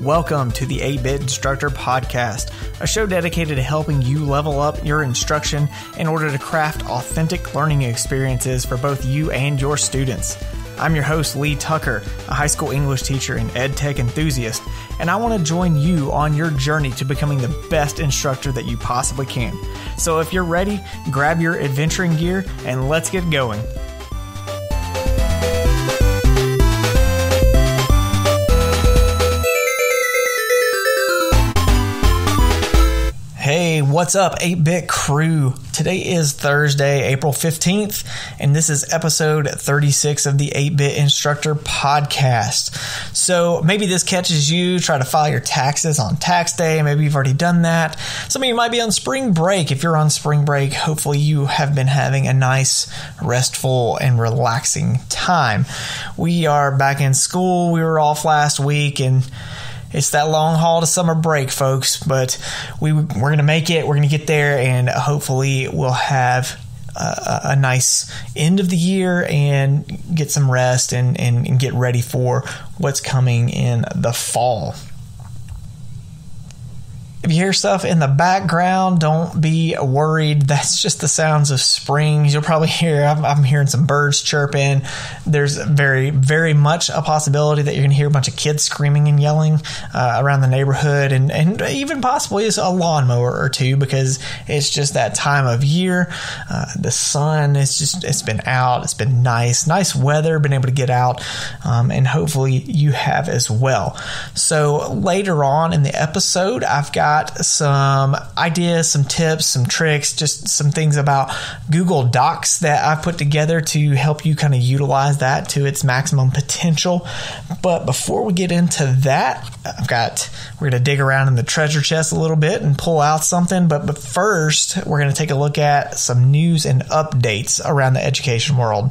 Welcome to the 8-Bit Instructor Podcast, a show dedicated to helping you level up your instruction in order to craft authentic learning experiences for both you and your students. I'm your host, Lee Tucker, a high school English teacher and ed tech enthusiast, and I want to join you on your journey to becoming the best instructor that you possibly can. So if you're ready, grab your adventuring gear and let's get going. Hey, what's up, 8-Bit crew? Today is Thursday, April 15th, and this is episode 36 of the 8-Bit Instructor Podcast. So maybe this catches you, try to file your taxes on tax day. Maybe you've already done that. Some of you might be on spring break. If you're on spring break, hopefully you have been having a nice, restful, and relaxing time. We are back in school. We were off last week, and it's that long haul to summer break, folks, but we're going to make it. We're going to get there, and hopefully we'll have a nice end of the year and get some rest and get ready for what's coming in the fall. If you hear stuff in the background, don't be worried. That's just the sounds of spring. You'll probably hear, I'm hearing some birds chirping. There's very, very much a possibility that you're going to hear a bunch of kids screaming and yelling around the neighborhood, and even possibly a lawnmower or two, because it's just that time of year. The sun it's been out. It's been nice weather, been able to get out, and hopefully you have as well. So later on in the episode, I've got some ideas, some tips, some tricks, just some things about Google Docs that I've put together to help you kind of utilize that to its maximum potential. But before we get into that, we're going to dig around in the treasure chest a little bit and pull out something. But first, we're going to take a look at some news and updates around the education world.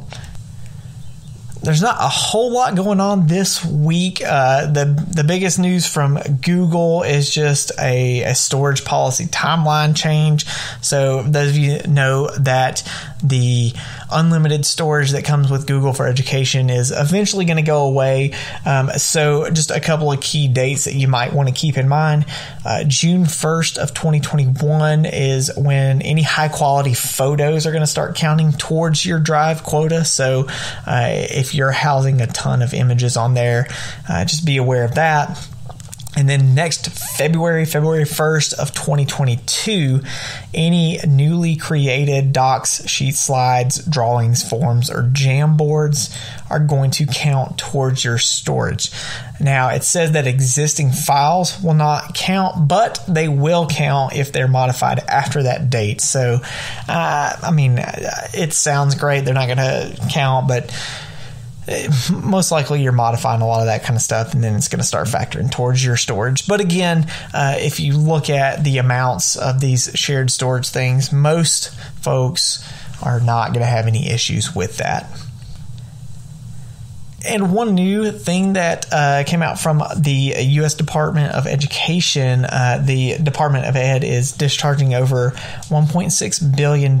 There's not a whole lot going on this week. The biggest news from Google is just a storage policy timeline change. So those of you know that the unlimited storage that comes with Google for Education is eventually going to go away. So just a couple of key dates that you might want to keep in mind. June 1st of 2021 is when any high quality photos are going to start counting towards your drive quota. So if you're housing a ton of images on there, just be aware of that. And then next February 1st of 2022, any newly created docs, sheet slides, drawings, forms, or Jamboards are going to count towards your storage. Now, it says that existing files will not count, but they will count if they're modified after that date. So, it sounds great. They're not going to count, but most likely you're modifying a lot of that kind of stuff, and then it's going to start factoring towards your storage. But again, if you look at the amounts of these shared storage things, most folks are not going to have any issues with that. And one new thing that came out from the U.S. Department of Education, the Department of Ed is discharging over $1.6 billion in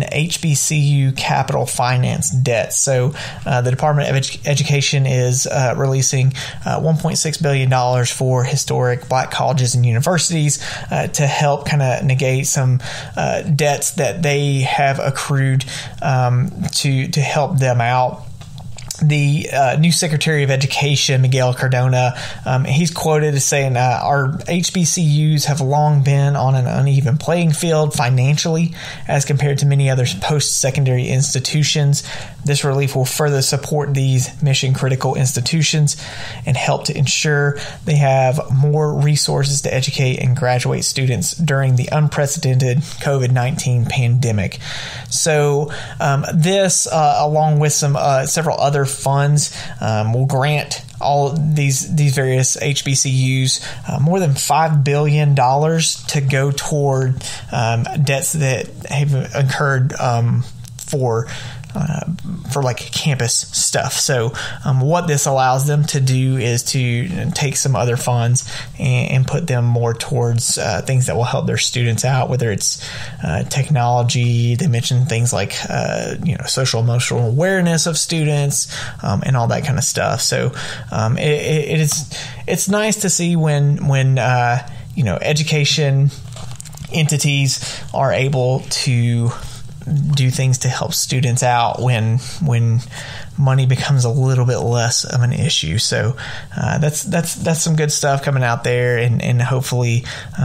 HBCU capital finance debt. So the Department of Education is releasing $1.6 billion for historic Black colleges and universities to help kind of negate some debts that they have accrued to help them out. The new Secretary of Education, Miguel Cardona, he's quoted as saying, our HBCUs have long been on an uneven playing field financially as compared to many other post-secondary institutions. This relief will further support these mission-critical institutions and help to ensure they have more resources to educate and graduate students during the unprecedented COVID-19 pandemic. So this, along with some several other funds, will grant all these various HBCUs more than $5 billion to go toward debts that have incurred for like campus stuff. So what this allows them to do is to take some other funds and put them more towards things that will help their students out, whether it's technology. They mentioned things like social emotional awareness of students and all that kind of stuff. So it's nice to see when education entities are able to do things to help students out when money becomes a little bit less of an issue. So that's some good stuff coming out there, and hopefully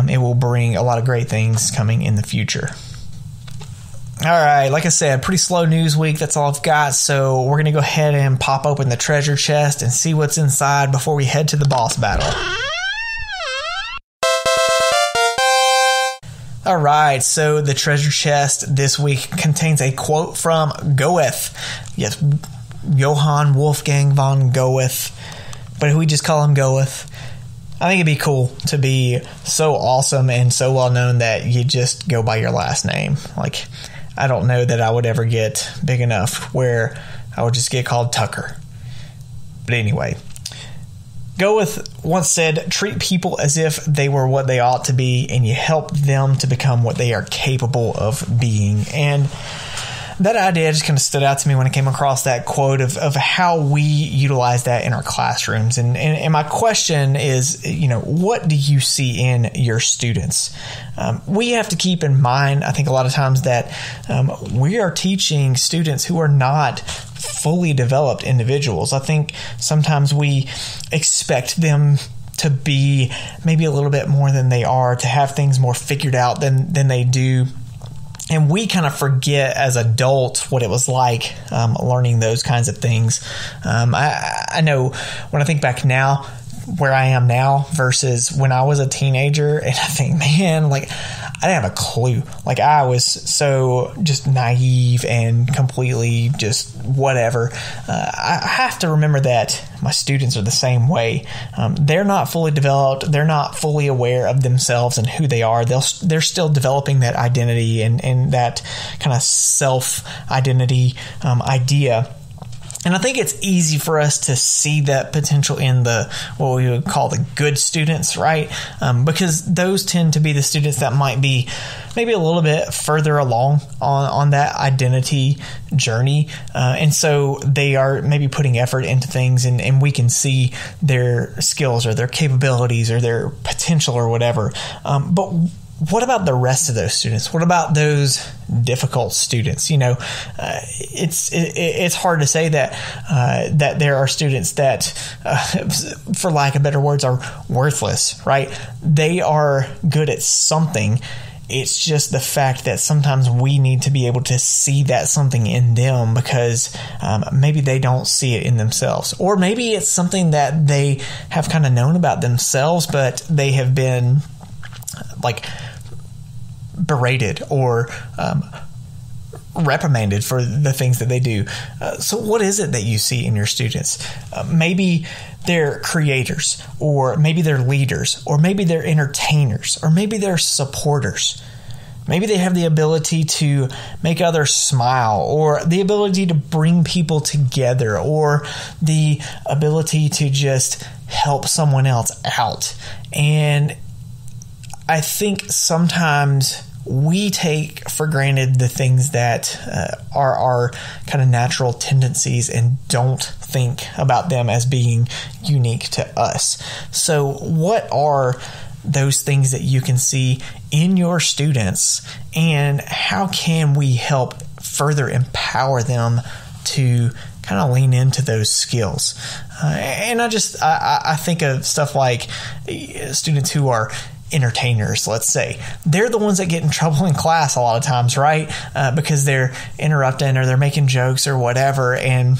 it will bring a lot of great things coming in the future. All right, like I said, pretty slow news week. That's all I've got. So we're going to go ahead and pop open the treasure chest and see what's inside before we head to the boss battle. All right, so the treasure chest this week contains a quote from Goethe. Yes, Johann Wolfgang von Goethe, but we just call him Goethe. I think it'd be cool to be so awesome and so well known that you just go by your last name. Like, I don't know that I would ever get big enough where I would just get called Tucker. But anyway, Goethe once said, treat people as if they were what they ought to be, and you help them to become what they are capable of being. And that idea just kind of stood out to me when I came across that quote of how we utilize that in our classrooms. And my question is, what do you see in your students? We have to keep in mind, I think a lot of times, that we are teaching students who are not fully developed individuals. I think sometimes we expect them to be maybe a little bit more than they are, to have things more figured out than they do. And we kind of forget as adults what it was like learning those kinds of things. I know when I think back now, where I am now versus when I was a teenager, and I think, man, like, I didn't have a clue. Like, I was so just naive and completely just whatever. I have to remember that my students are the same way. They're not fully developed. They're not fully aware of themselves and who they are. They're still developing that identity and that kind of self-identity idea. And I think it's easy for us to see that potential in what we would call the good students, right? Because those tend to be the students that might be maybe a little bit further along on that identity journey. And so they are maybe putting effort into things, and we can see their skills or their capabilities or their potential or whatever. But what about the rest of those students? What about those difficult students? It's hard to say that there are students that, for lack of better words, are worthless, right? They are good at something. It's just the fact that sometimes we need to be able to see that something in them because maybe they don't see it in themselves. Or maybe it's something that they have kind of known about themselves, but they have been berated or reprimanded for the things that they do. So what is it that you see in your students? Maybe they're creators, or maybe they're leaders, or maybe they're entertainers, or maybe they're supporters. Maybe they have the ability to make others smile, or the ability to bring people together, or the ability to just help someone else out. And I think sometimes we take for granted the things that are our kind of natural tendencies and don't think about them as being unique to us. So what are those things that you can see in your students, and how can we help further empower them to kind of lean into those skills? And I think of stuff like students who are entertainers, let's say. They're the ones that get in trouble in class a lot of times, right? Because they're interrupting or they're making jokes or whatever. And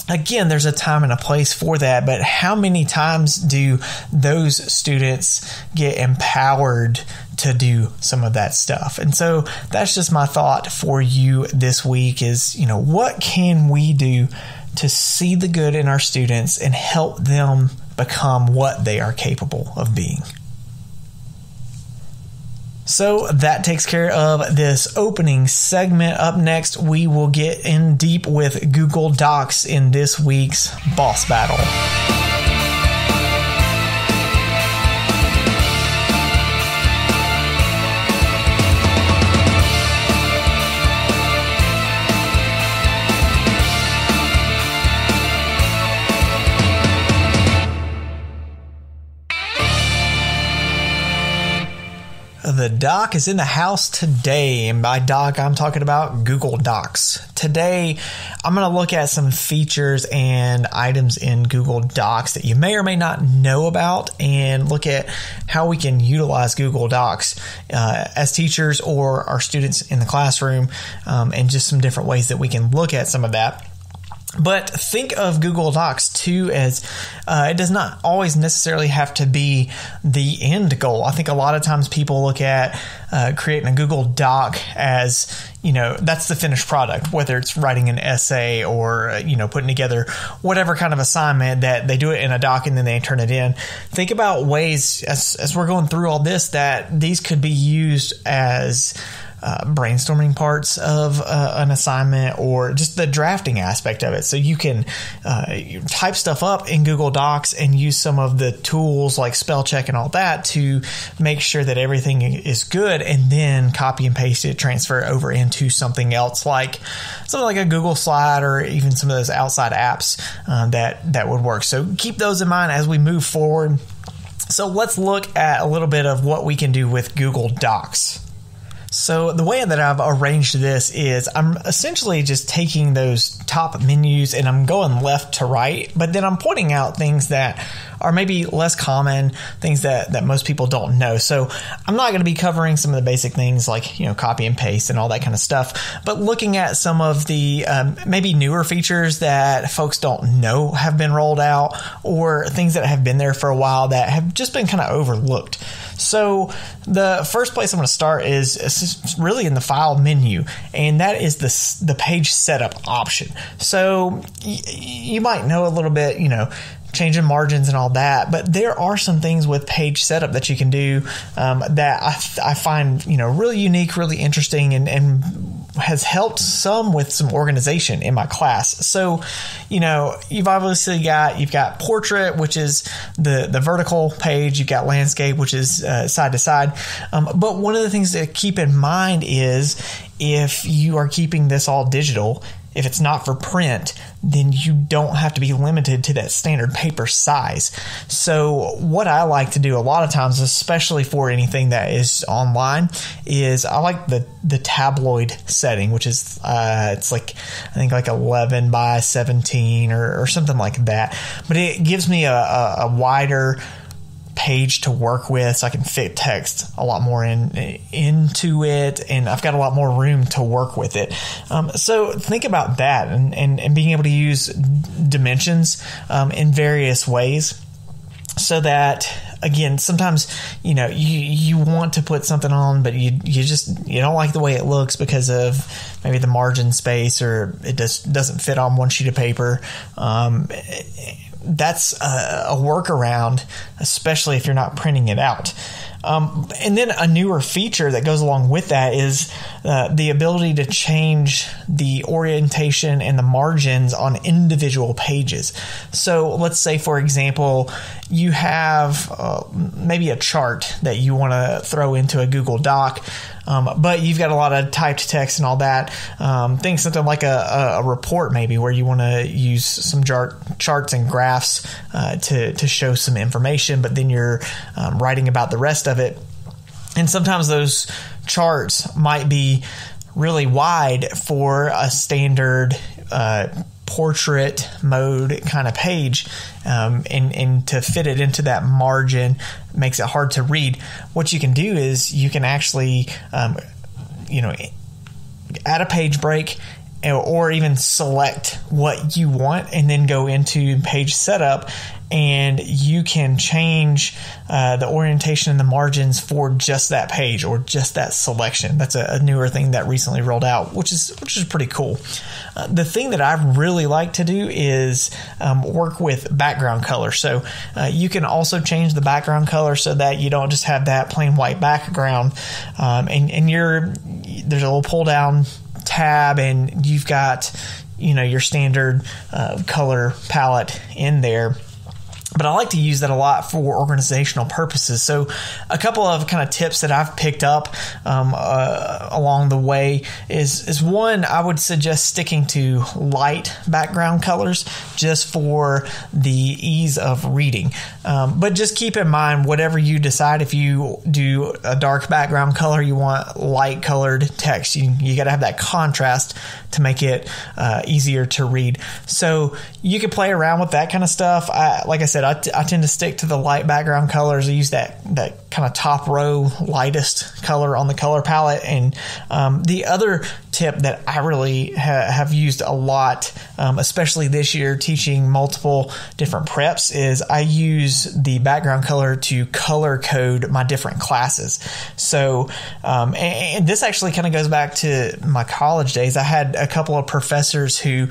again, there's a time and a place for that. But how many times do those students get empowered to do some of that stuff? And so that's just my thought for you this week is, what can we do to see the good in our students and help them become what they are capable of being? So that takes care of this opening segment. Up next, we will get in deep with Google Docs in this week's Boss Battle. The doc is in the house today, and by doc, I'm talking about Google Docs. Today, I'm going to look at some features and items in Google Docs that you may or may not know about, and look at how we can utilize Google Docs as teachers or our students in the classroom, and just some different ways that we can look at some of that. But think of Google Docs too as it does not always necessarily have to be the end goal. I think a lot of times people look at creating a Google Doc as, that's the finished product, whether it's writing an essay or, putting together whatever kind of assignment that they do it in a doc and then they turn it in. Think about ways as we're going through all this that these could be used as brainstorming parts of an assignment or just the drafting aspect of it. So you can type stuff up in Google Docs and use some of the tools like spell check and all that to make sure that everything is good, and then copy and paste it, transfer it over into something else like a Google Slide or even some of those outside apps that would work. So keep those in mind as we move forward. So let's look at a little bit of what we can do with Google Docs. So the way that I've arranged this is I'm essentially just taking those top menus and I'm going left to right, but then I'm pointing out things that are maybe less common, things that most people don't know. So I'm not going to be covering some of the basic things like, copy and paste and all that kind of stuff, but looking at some of the maybe newer features that folks don't know have been rolled out, or things that have been there for a while that have just been kind of overlooked. So the first place I'm going to start is really in the file menu, and that is the page setup option. So you might know a little bit, changing margins and all that, but there are some things with page setup that you can do that I find really unique, really interesting, and has helped some with some organization in my class. So you've obviously got portrait, which is the vertical page. You've got landscape, which is side to side. But one of the things to keep in mind is if you are keeping this all digital, if it's not for print, then you don't have to be limited to that standard paper size. So what I like to do a lot of times, especially for anything that is online, is I like the tabloid setting, which is it's I think 11 by 17 or something like that. But it gives me a wider page to work with, so I can fit text a lot more into it, and I've got a lot more room to work with it. So think about that and being able to use dimensions in various ways, so that again, sometimes you want to put something on, but you don't like the way it looks because of maybe the margin space, or it just doesn't fit on one sheet of paper. That's a workaround, especially if you're not printing it out. And then a newer feature that goes along with that is the ability to change the orientation and the margins on individual pages. So let's say, for example, you have maybe a chart that you want to throw into a Google Doc, but you've got a lot of typed text and all that. Think something like a report, maybe, where you want to use some charts and graphs to show some information, but then you're writing about the rest of it. And sometimes those charts might be really wide for a standard portrait mode kind of page, and to fit it into that margin makes it hard to read. What you can do is you can actually add a page break, or even select what you want and then go into page setup, and you can change the orientation and the margins for just that page or just that selection. That's a newer thing that recently rolled out, which is pretty cool. The thing that I really like to do is work with background color. So you can also change the background color so that you don't just have that plain white background, and there's a little pull down tab, and you've got your standard color palette in there. But I like to use that a lot for organizational purposes. So a couple of kind of tips that I've picked up along the way is one, I would suggest sticking to light background colors just for the ease of reading. But just keep in mind, whatever you decide, if you do a dark background color, you want light colored text. You got to have that contrast to make it easier to read. So you can play around with that kind of stuff. Like I said, I tend to stick to the light background colors. I use that kind of top row lightest color on the color palette. And the other tip that I really have used a lot, especially this year teaching multiple different preps, is I use the background color to color code my different classes. So and this actually kind of goes back to my college days. I had a couple of professors who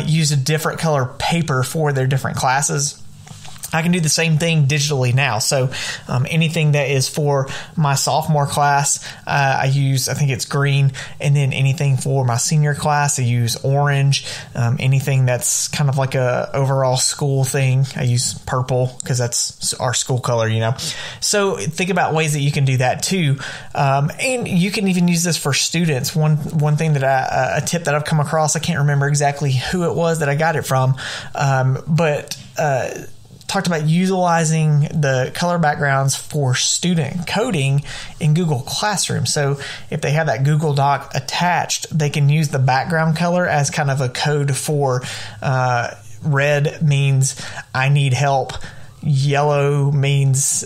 used a different color paper for their different classes. I can do the same thing digitally now. So anything that is for my sophomore class, I think it's green. And then anything for my senior class, I use orange. Anything that's kind of like a overall school thing, I use purple because that's our school color, you know. So think about ways that you can do that too. And you can even use this for students. One thing that a tip that I've come across, I can't remember exactly who it was that I got it from, but talked about utilizing the color backgrounds for student coding in Google Classroom. So if they have that Google Doc attached, they can use the background color as kind of a code for red means I need help. Yellow means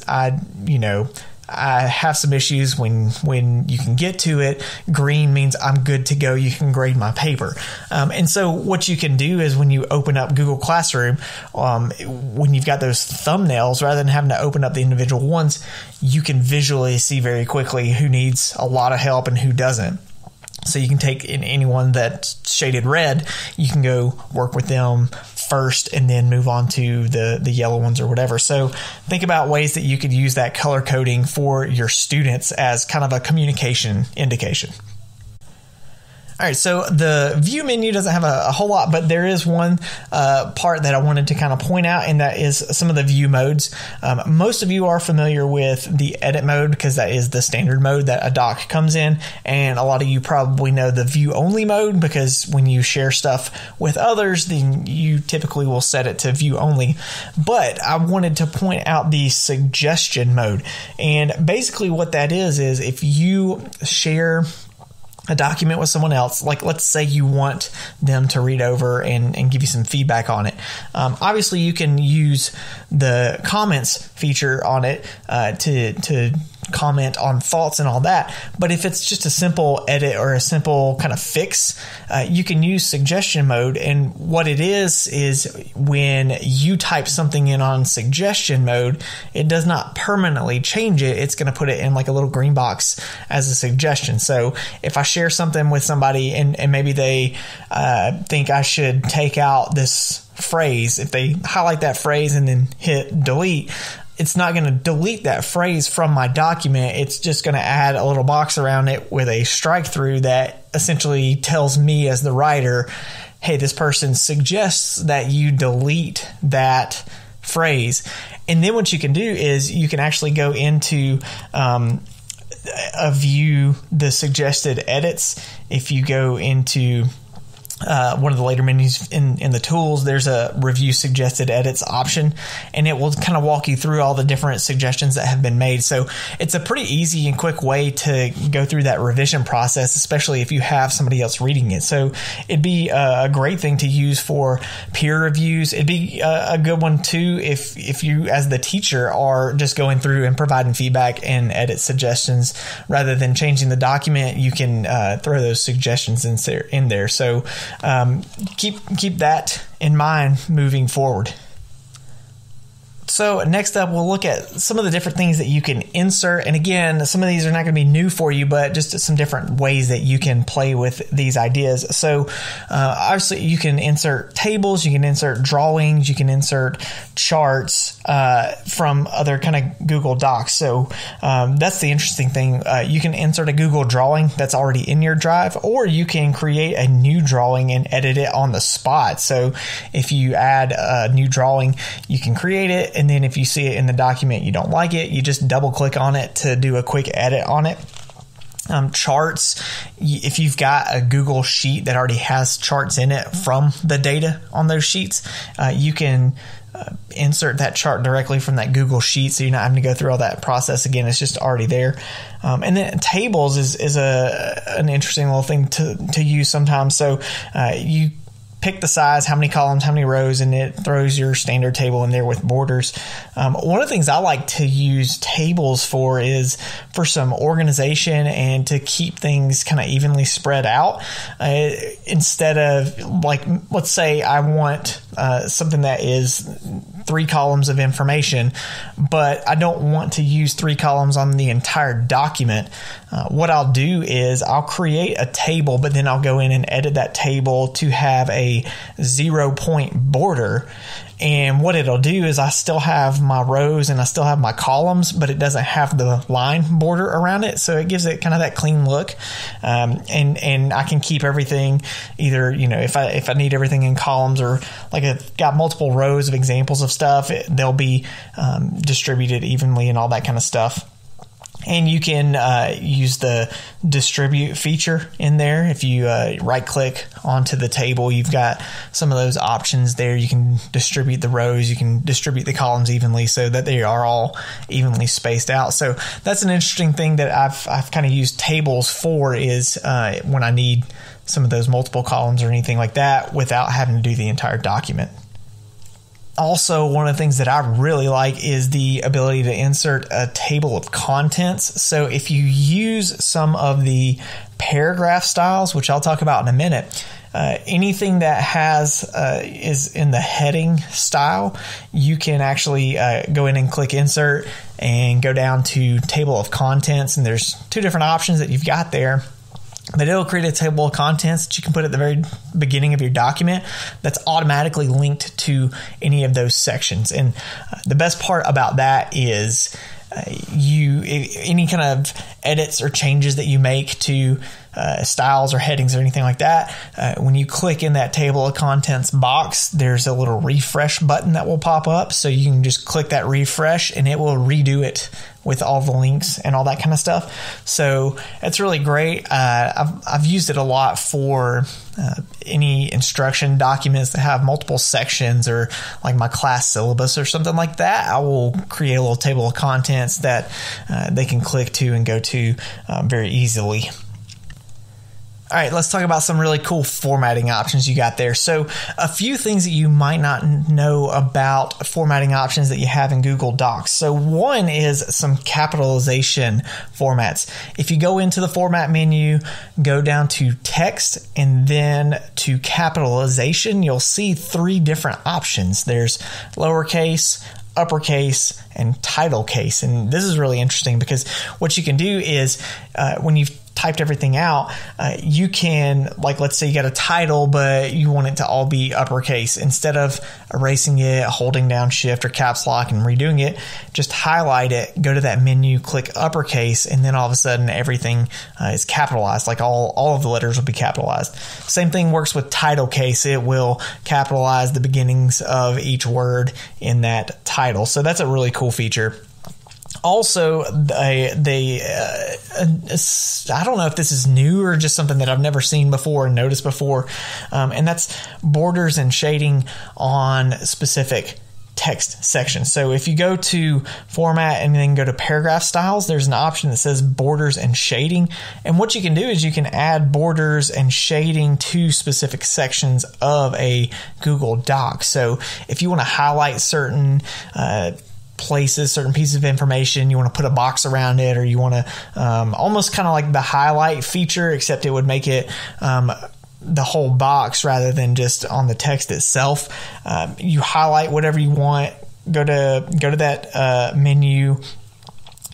I have some issues when you can get to it. Green means I'm good to go. You can grade my paper. And so what you can do is when you open up Google Classroom, when you've got those thumbnails, rather than having to open up the individual ones, you can visually see very quickly who needs a lot of help and who doesn't. So you can take anyone that's shaded red, you can go work with them first and then move on to the yellow ones or whatever. So think about ways that you could use that color coding for your students as kind of a communication indication. All right, so the view menu doesn't have a whole lot, but there is one part that I wanted to kind of point out, and that is some of the view modes. Most of you are familiar with the edit mode because that is the standard mode that a doc comes in, and a lot of you probably know the view only mode because when you share stuff with others, then you typically will set it to view only. But I wanted to point out the suggestion mode, and basically what that is if you share a document with someone else, like let's say you want them to read over and give you some feedback on it. Obviously, you can use the comments feature on it to comment on thoughts and all that. But if it's just a simple edit or a simple kind of fix, you can use suggestion mode. And what it is when you type something in on suggestion mode, it does not permanently change it. It's going to put it in like a little green box as a suggestion. So if I share something with somebody and maybe they think I should take out this phrase, if they highlight that phrase and then hit delete, it's not going to delete that phrase from my document. It's just going to add a little box around it with a strike through that essentially tells me as the writer, hey, this person suggests that you delete that phrase. And then what you can do is you can actually go into view the suggested edits. If you go into one of the later menus in the tools, there's a review suggested edits option, and it will kind of walk you through all the different suggestions that have been made. So it's a pretty easy and quick way to go through that revision process, especially if you have somebody else reading it. So it'd be a great thing to use for peer reviews. It'd be a good one too if you as the teacher are just going through and providing feedback and edit suggestions rather than changing the document. You can throw those suggestions in there. So keep that in mind moving forward. So next up, we'll look at some of the different things that you can insert. And again, some of these are not going to be new for you, but just some different ways that you can play with these ideas. So obviously, you can insert tables, you can insert drawings, you can insert charts from other kind of Google Docs. So that's the interesting thing. You can insert a Google drawing that's already in your drive, or you can create a new drawing and edit it on the spot. So if you add a new drawing, you can create it it, and then if you see it in the document you don't like it, you just double click on it to do a quick edit on it. Charts, if you've got a Google sheet that already has charts in it from the data on those sheets, you can insert that chart directly from that Google sheet, so you're not having to go through all that process again. It's just already there. And then tables is an interesting little thing to use sometimes. So you pick the size, how many columns, how many rows, and it throws your standard table in there with borders. One of the things I like to use tables for is for some organization and to keep things kind of evenly spread out. Instead of, like, let's say I want something that is 3 columns of information, but I don't want to use 3 columns on the entire document. What I'll do is I'll create a table, but then I'll go in and edit that table to have a 0-point border. And what it'll do is I still have my rows and I still have my columns, but it doesn't have the line border around it. So it gives it kind of that clean look. And I can keep everything either, if I need everything in columns, or like I've got multiple rows of examples of stuff, they'll be distributed evenly and all that kind of stuff. And you can use the distribute feature in there. If you right click onto the table, you've got some of those options there. You can distribute the rows, you can distribute the columns evenly so that they are all evenly spaced out. So that's an interesting thing that I've kind of used tables for, is when I need some of those multiple columns or anything like that without having to do the entire document. Also, one of the things that I really like is the ability to insert a table of contents. So if you use some of the paragraph styles, which I'll talk about in a minute, anything that is in the heading style, you can actually go in and click insert and go down to table of contents. And there's 2 different options that you've got there. But it'll create a table of contents that you can put at the very beginning of your document that's automatically linked to any of those sections. And the best part about that is any kind of edits or changes that you make to styles or headings or anything like that, when you click in that table of contents box, there's a little refresh button that will pop up. So you can just click that refresh and it will redo it with all the links and all that kind of stuff. So it's really great. I've used it a lot for any instruction documents that have multiple sections, or like my class syllabus or something like that. I will create a little table of contents that they can click to and go to very easily. All right, let's talk about some really cool formatting options you got there. So a few things that you might not know about formatting options that you have in Google Docs. So one is some capitalization formats. If you go into the format menu, go down to text and then to capitalization, you'll see 3 different options. There's lowercase, uppercase, and title case. And this is really interesting because what you can do is when you've typed everything out, you can, like, let's say you got a title, but you want it to all be uppercase. Instead of erasing it, holding down shift or caps lock and redoing it, just highlight it, go to that menu, click uppercase, and then all of a sudden everything is capitalized. Like all of the letters will be capitalized. Same thing works with title case. It will capitalize the beginnings of each word in that title. So that's a really cool feature. Also, I don't know if this is new or just something that I've never seen before and noticed before, and that's borders and shading on specific text sections. So if you go to format and then go to paragraph styles, there's an option that says borders and shading. And what you can do is you can add borders and shading to specific sections of a Google Doc. So if you want to highlight certain places, certain pieces of information, you want to put a box around it, or you want to almost kind of like the highlight feature, except it would make it the whole box rather than just on the text itself. You highlight whatever you want, go to that menu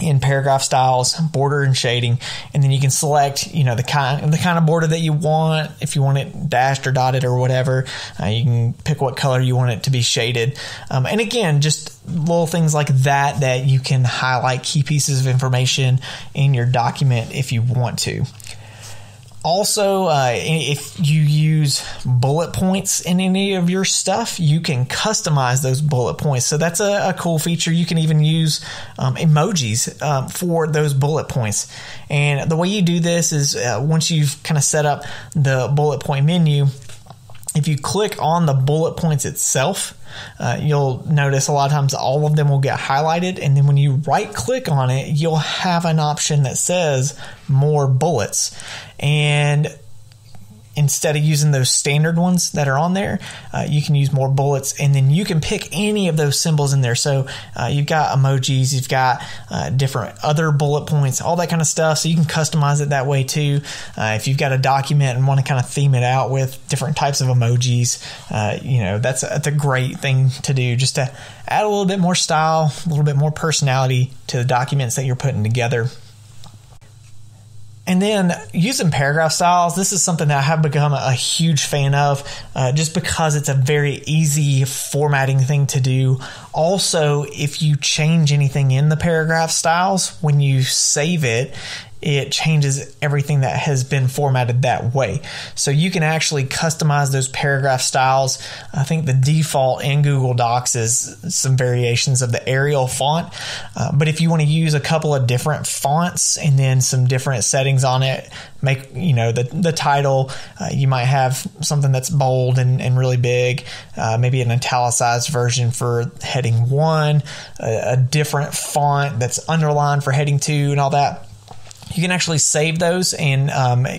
in paragraph styles, border and shading, and then you can select, the kind of border that you want. If you want it dashed or dotted or whatever, you can pick what color you want it to be shaded. And again, just little things like that you can highlight key pieces of information in your document if you want to. Also, if you use bullet points in any of your stuff, you can customize those bullet points. So that's a cool feature. You can even use emojis for those bullet points. And the way you do this is once you've kind of set up the bullet point menu, if you click on the bullet points itself, you'll notice a lot of times all of them will get highlighted. And then when you right click on it, you'll have an option that says more bullets. And instead of using those standard ones that are on there, you can use more bullets, and then you can pick any of those symbols in there. So you've got emojis, you've got different other bullet points, all that kind of stuff. So you can customize it that way too. If you've got a document and want to kind of theme it out with different types of emojis, that's a great thing to do, just to add a little bit more style, a little bit more personality to the documents that you're putting together. And then using paragraph styles, this is something that I have become a huge fan of just because it's a very easy formatting thing to do. Also, if you change anything in the paragraph styles, when you save it, it changes everything that has been formatted that way. So you can actually customize those paragraph styles. I think the default in Google Docs is some variations of the Arial font. But if you want to use a couple of different fonts and then some different settings on it, make the title, you might have something that's bold and really big, maybe an italicized version for heading 1, a different font that's underlined for heading 2 and all that. You can actually save those and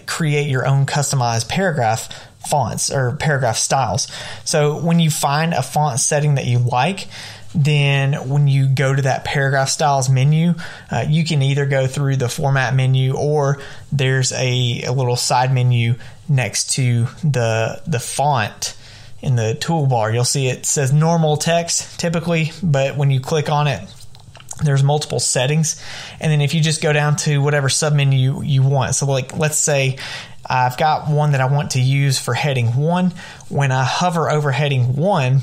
create your own customized paragraph fonts or paragraph styles. So when you find a font setting that you like, then when you go to that paragraph styles menu, you can either go through the format menu, or there's a little side menu next to the font. In the toolbar, you'll see it says normal text typically, but when you click on it, there's multiple settings. And then if you just go down to whatever submenu you want. So like, let's say I've got one that I want to use for heading 1. When I hover over heading 1,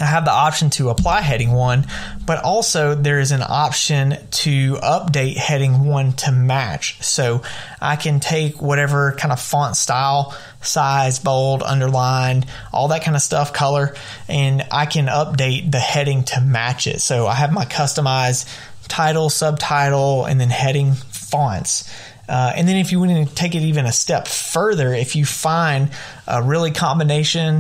I have the option to apply heading 1, but also there is an option to update heading 1 to match. So I can take whatever kind of font style, size, bold, underlined, all that kind of stuff, color, and I can update the heading to match it. So I have my customized title, subtitle, and then heading fonts. And then if you want to take it even a step further, if you find a great combination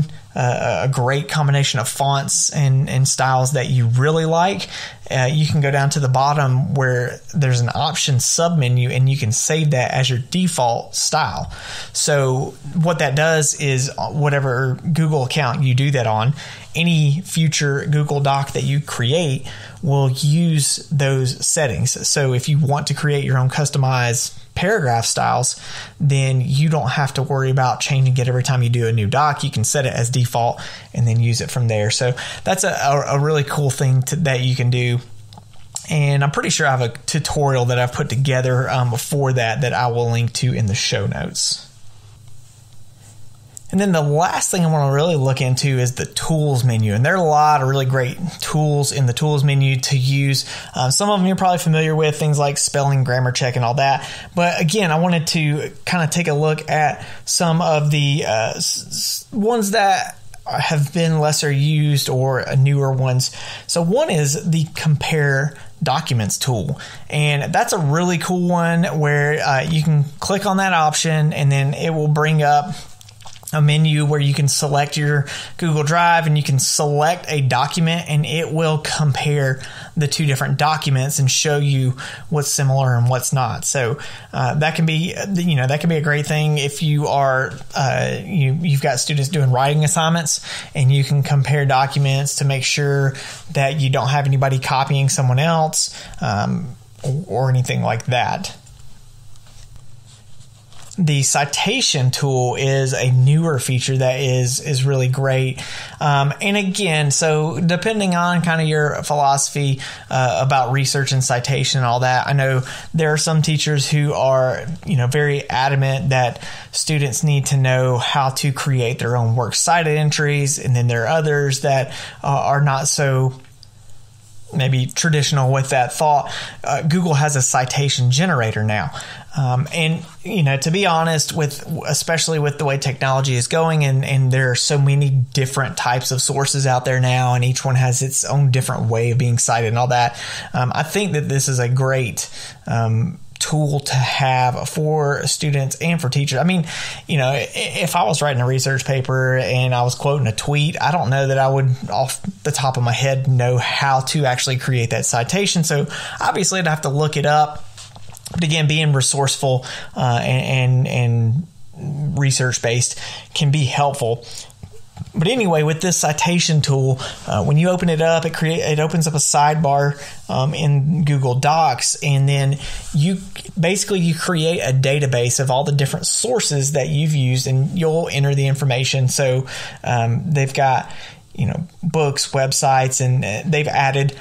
of fonts and styles that you really like, you can go down to the bottom where there's an option submenu, and you can save that as your default style. So what that does is whatever Google account you do that on, any future Google Doc that you create will use those settings. So if you want to create your own customized paragraph styles, then you don't have to worry about changing it every time you do a new doc. You can set it as default and then use it from there. So that's a really cool thing that you can do. And I'm pretty sure I have a tutorial that I've put together for that I will link to in the show notes. And then the last thing I want to really look into is the tools menu. And there are a lot of really great tools in the tools menu to use. Some of them you're probably familiar with, things like spelling, grammar check, and all that. But again, I wanted to kind of take a look at some of the ones that have been lesser used or newer ones. So one is the compare documents tool, and that's a really cool one where you can click on that option and then it will bring up a menu where you can select your Google Drive and you can select a document, and it will compare the two different documents and show you what's similar and what's not. So that can be, that can be a great thing if you are you've got students doing writing assignments, and you can compare documents to make sure that you don't have anybody copying someone else or anything like that. The Citation Tool is a newer feature that is really great. And again, so depending on kind of your philosophy about research and citation and all that, I know there are some teachers who are, very adamant that students need to know how to create their own works cited entries. And then there are others that are not so maybe traditional with that thought, Google has a citation generator now. And, to be honest, especially with the way technology is going, and there are so many different types of sources out there now, and each one has its own different way of being cited and all that, I think that this is a great tool to have for students and for teachers. I mean, if I was writing a research paper and I was quoting a tweet, I don't know that I would off the top of my head know how to actually create that citation. So obviously I'd have to look it up. But again, being resourceful and research based can be helpful. But anyway, with this citation tool, when you open it up, it opens up a sidebar in Google Docs, and then you create a database of all the different sources that you've used, and you'll enter the information. So they've got books, websites, and they've added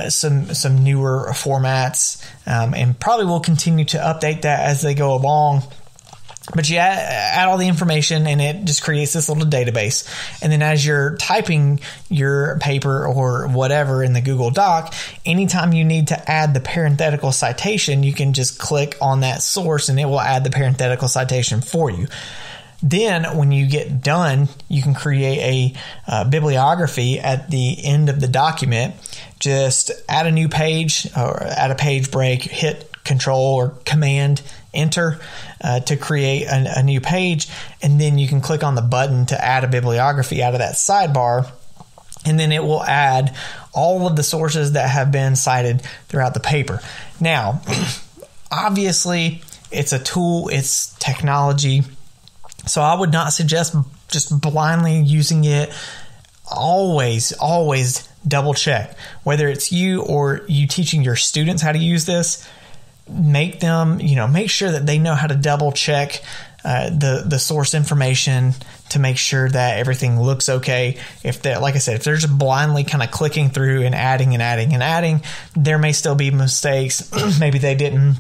some newer formats, and probably will continue to update that as they go along. But you add all the information, and it just creates this little database. And then as you're typing your paper or whatever in the Google Doc, anytime you need to add the parenthetical citation, you can just click on that source, and it will add the parenthetical citation for you. Then when you get done, you can create a bibliography at the end of the document. Just add a new page or add a page break, hit Control or Command Enter to create a new page, and then you can click on the button to add a bibliography out of that sidebar, and then it will add all of the sources that have been cited throughout the paper. Now, obviously, it's a tool, it's technology, so I would not suggest just blindly using it. Always double check. Whether it's you or you teaching your students how to use this, make sure that they know how to double check the source information to make sure that everything looks okay. If they're, like I said, if they're just blindly kind of clicking through and adding, there may still be mistakes. Maybe they didn't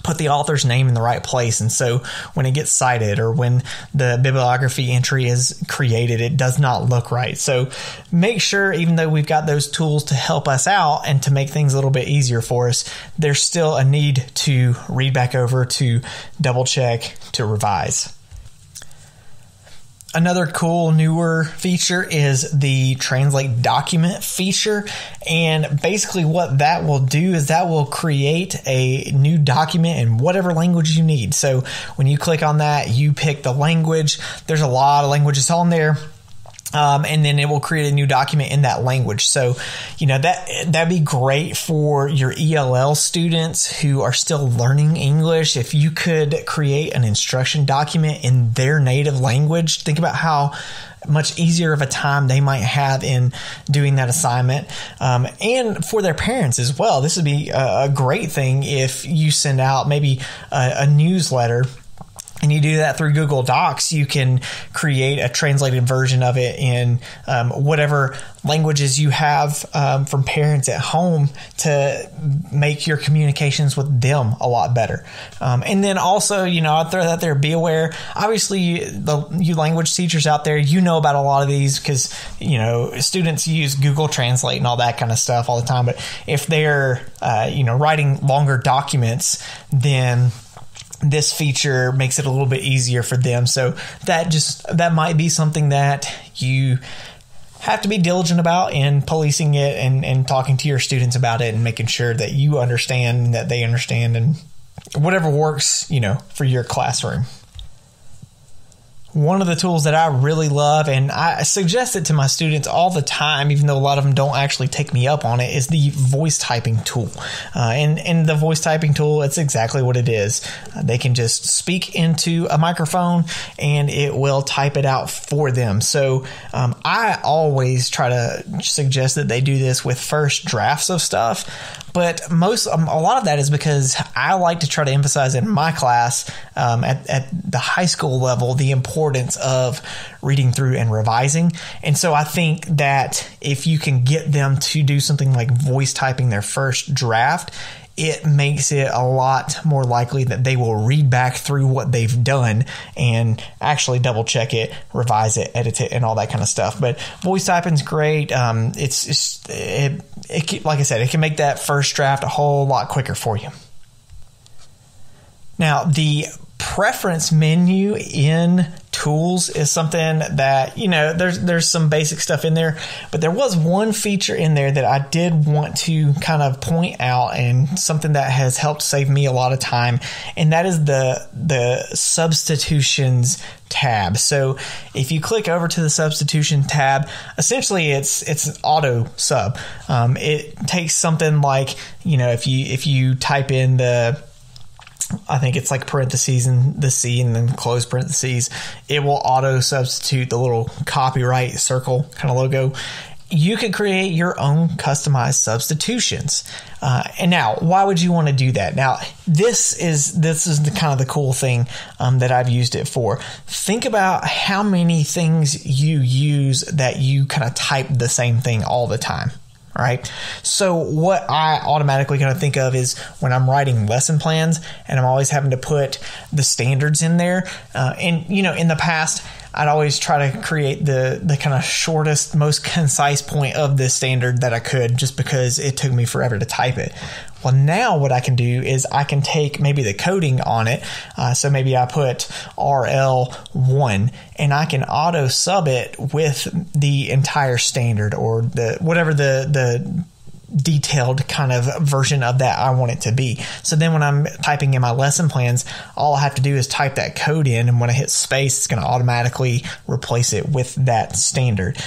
put the author's name in the right place, and so when it gets cited or when the bibliography entry is created, it does not look right. So make sure, even though we've got those tools to help us out and to make things a little bit easier for us, there's still a need to read back over, to double check, to revise. Another cool newer feature is the Translate Document feature. And basically what that will do is that will create a new document in whatever language you need. So when you click on that, you pick the language. There's a lot of languages on there. And then it will create a new document in that language. So, that'd be great for your ELL students who are still learning English. If you could create an instruction document in their native language, think about how much easier of a time they might have in doing that assignment. And for their parents as well. This would be a great thing if you send out maybe a newsletter, and you do that through Google Docs. You can create a translated version of it in whatever languages you have from parents at home to make your communications with them a lot better. And then also, I'd throw that there, be aware. Obviously, you language teachers out there, about a lot of these because, students use Google Translate and all that kind of stuff all the time. But if they're, writing longer documents, then this feature makes it a little bit easier for them. So that might be something that you have to be diligent about in policing it and talking to your students about it and making sure that you understand and that they understand, and whatever works, for your classroom. One of the tools that I really love, and I suggest it to my students all the time, even though a lot of them don't actually take me up on it, is the voice typing tool. And the voice typing tool, it's exactly what it is. They can just speak into a microphone and it will type it out for them. So I always try to suggest that they do this with first drafts of stuff. But a lot of that is because I like to try to emphasize in my class at the high school level the importance of reading through and revising. And so I think that if you can get them to do something like voice typing their first draft, it makes it a lot more likely that they will read back through what they've done and actually double check it, revise it, edit it, and all that kind of stuff. But voice typing's great. Like I said, it can make that first draft a whole lot quicker for you. Now, the preference menu in Tools is something that, there's some basic stuff in there, but there was one feature in there that I did want to kind of point out, and something that has helped save me a lot of time, and that is the Substitutions tab. So if you click over to the Substitution tab, essentially it's an auto sub. It takes something like, if you type in I think it's like parentheses and the C and then close parentheses, it will auto substitute the little copyright circle kind of logo. You can create your own customized substitutions. And now, why would you want to do that? Now, this is the kind of the cool thing that I've used it for. Think about how many things you use that you kind of type the same thing all the time. All right. So what I automatically kind of think of is when I'm writing lesson plans and I'm always having to put the standards in there. And in the past, I'd always try to create the kind of shortest, most concise point of this standard that I could, just because it took me forever to type it. Well, now what I can do is I can take maybe the coding on it. So maybe I put RL1 and I can auto sub it with the entire standard, or whatever the detailed kind of version of that I want it to be. So then when I'm typing in my lesson plans, all I have to do is type that code in, and when I hit space, it's going to automatically replace it with that standard.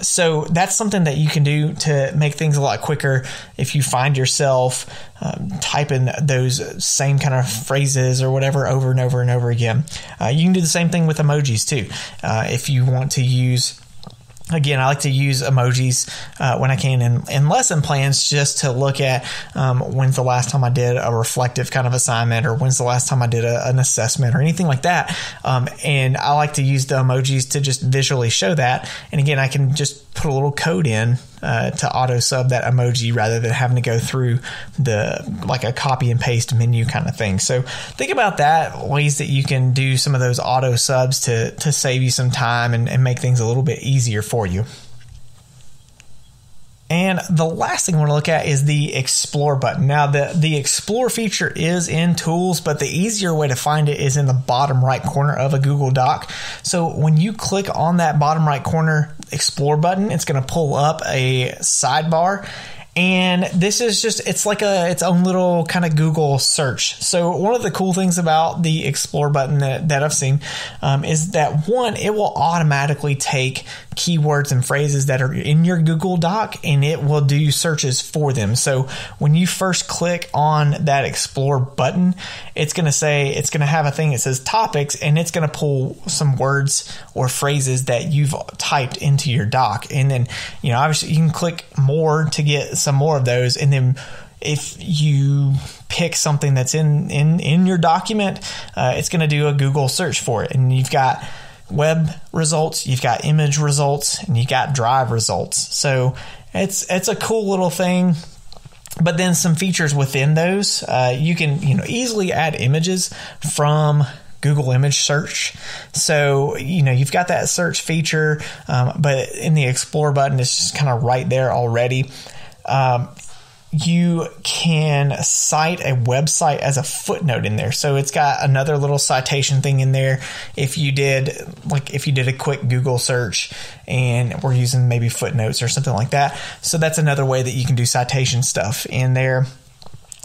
So that's something that you can do to make things a lot quicker if you find yourself typing those same kind of phrases or whatever over and over and over again. You can do the same thing with emojis too. If you want to use, again, I like to use emojis when I can in lesson plans, just to look at when's the last time I did a reflective kind of assignment, or when's the last time I did an assessment or anything like that. And I like to use the emojis to just visually show that. And again, I can just put a little code in to auto sub that emoji, rather than having to go through like a copy and paste menu kind of thing. So think about that, ways that you can do some of those auto subs to save you some time and make things a little bit easier for you. And the last thing I want to look at is the Explore button. Now, the Explore feature is in Tools, but the easier way to find it is in the bottom right corner of a Google Doc. So when you click on that bottom right corner Explore button, it's going to pull up a sidebar. And this is just, it's like its own little kind of Google search. So one of the cool things about the Explore button that I've seen is that, one, it will automatically take keywords and phrases that are in your Google Doc, and it will do searches for them. So when you first click on that Explore button, it's going to have a thing that says topics, and it's going to pull some words or phrases that you've typed into your doc. And then, obviously you can click more to get some more of those. And then if you pick something that's in your document, it's going to do a Google search for it. And you've got web results, you've got image results, and you got drive results. So it's a cool little thing. But then some features within those, you can easily add images from Google image search. So, you've got that search feature, but in the Explore button, it's just kind of right there already. You can cite a website as a footnote in there. So it's got another little citation thing in there. If you did a quick Google search and we're using maybe footnotes or something like that. So that's another way that you can do citation stuff in there.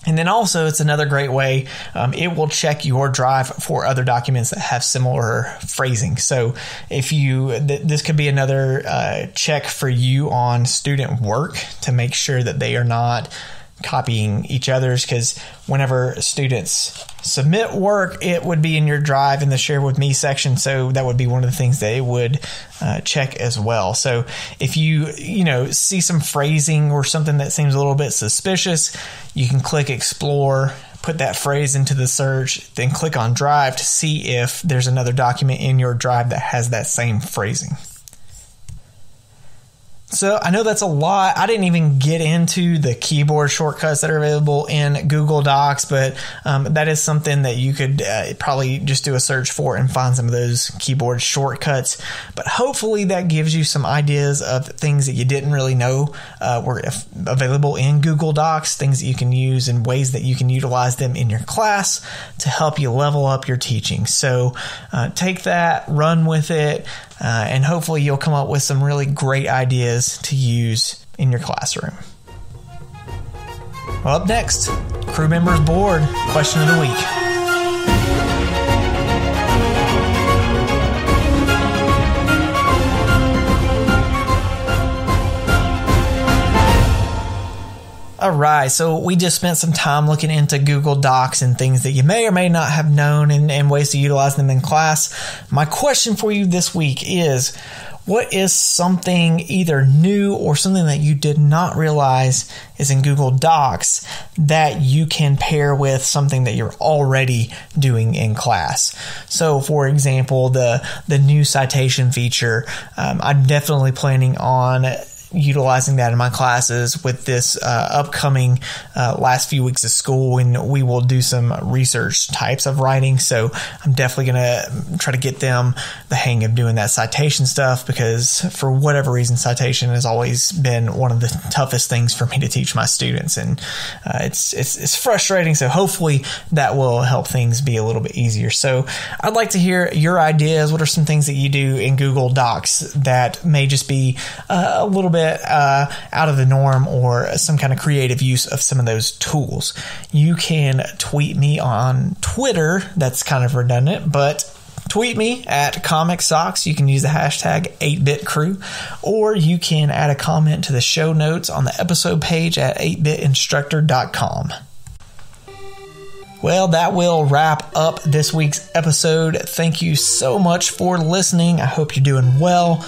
And then also, it's another great way. It will check your drive for other documents that have similar phrasing. So if this could be another check for you on student work to make sure that they are not copying each other's, because whenever students submit work, it would be in your drive in the Share With Me section. So that would be one of the things that it would check as well. So if you see some phrasing or something that seems a little bit suspicious, you can click Explore, put that phrase into the search, then click on Drive to see if there's another document in your drive that has that same phrasing. So I know that's a lot. I didn't even get into the keyboard shortcuts that are available in Google Docs, but that is something that you could probably just do a search for and find some of those keyboard shortcuts. But hopefully that gives you some ideas of things that you didn't really know were available in Google Docs, things that you can use and ways that you can utilize them in your class to help you level up your teaching. So take that, run with it, and hopefully you'll come up with some really great ideas to use in your classroom. Well, up next, Crew Members Board Question of the Week. All right, so we just spent some time looking into Google Docs and things that you may or may not have known and ways to utilize them in class. My question for you this week is, what is something either new or something that you did not realize is in Google Docs that you can pair with something that you're already doing in class? So, for example, the new citation feature, I'm definitely planning on utilizing that in my classes with this upcoming last few weeks of school, when we will do some research types of writing. So I'm definitely going to try to get them the hang of doing that citation stuff, because for whatever reason, citation has always been one of the toughest things for me to teach my students, and it's frustrating. So hopefully that will help things be a little bit easier. So I'd like to hear your ideas. What are some things that you do in Google Docs that may just be a little bit out of the norm, or some kind of creative use of some of those tools? You can tweet me on Twitter. That's kind of redundant, but tweet me at Comic Socks. You can use the hashtag 8BitCrew, or you can add a comment to the show notes on the episode page at 8bitinstructor.com. Well, that will wrap up this week's episode. Thank you so much for listening. I hope you're doing well.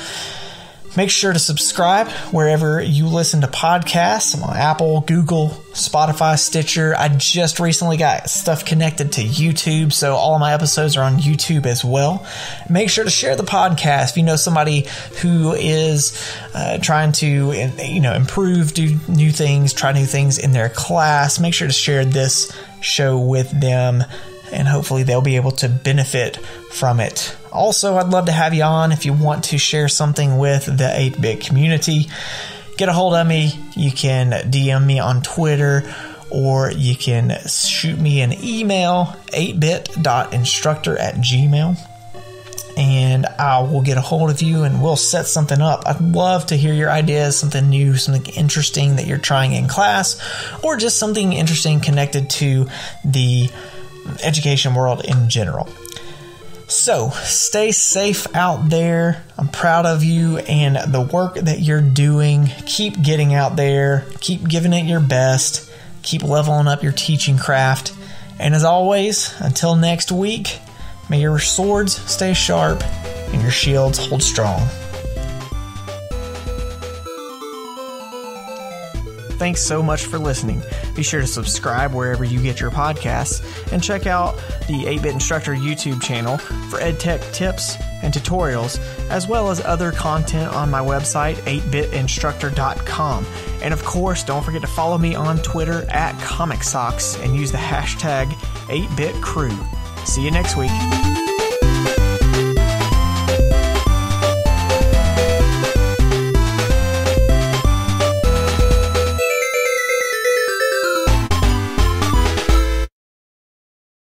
Make sure to subscribe wherever you listen to podcasts. I'm on Apple, Google, Spotify, Stitcher. I just recently got stuff connected to YouTube, so all of my episodes are on YouTube as well. Make sure to share the podcast. If you know somebody who is trying to improve, do new things, try new things in their class, make sure to share this show with them, and hopefully they'll be able to benefit from it. Also, I'd love to have you on if you want to share something with the 8-Bit community. Get a hold of me. You can DM me on Twitter, or you can shoot me an email, 8bit.instructor@gmail.com, and I will get a hold of you and we'll set something up. I'd love to hear your ideas, something new, something interesting that you're trying in class, or just something interesting connected to the education world in general. So stay safe out there. I'm proud of you and the work that you're doing. Keep getting out there. Keep giving it your best. Keep leveling up your teaching craft. And as always, until next week, may your swords stay sharp and your shields hold strong. Thanks so much for listening. Be sure to subscribe wherever you get your podcasts, and check out the 8-Bit Instructor YouTube channel for EdTech tips and tutorials, as well as other content on my website, 8bitinstructor.com. And of course, don't forget to follow me on Twitter at Comic Socks and use the hashtag 8BitCrew. See you next week.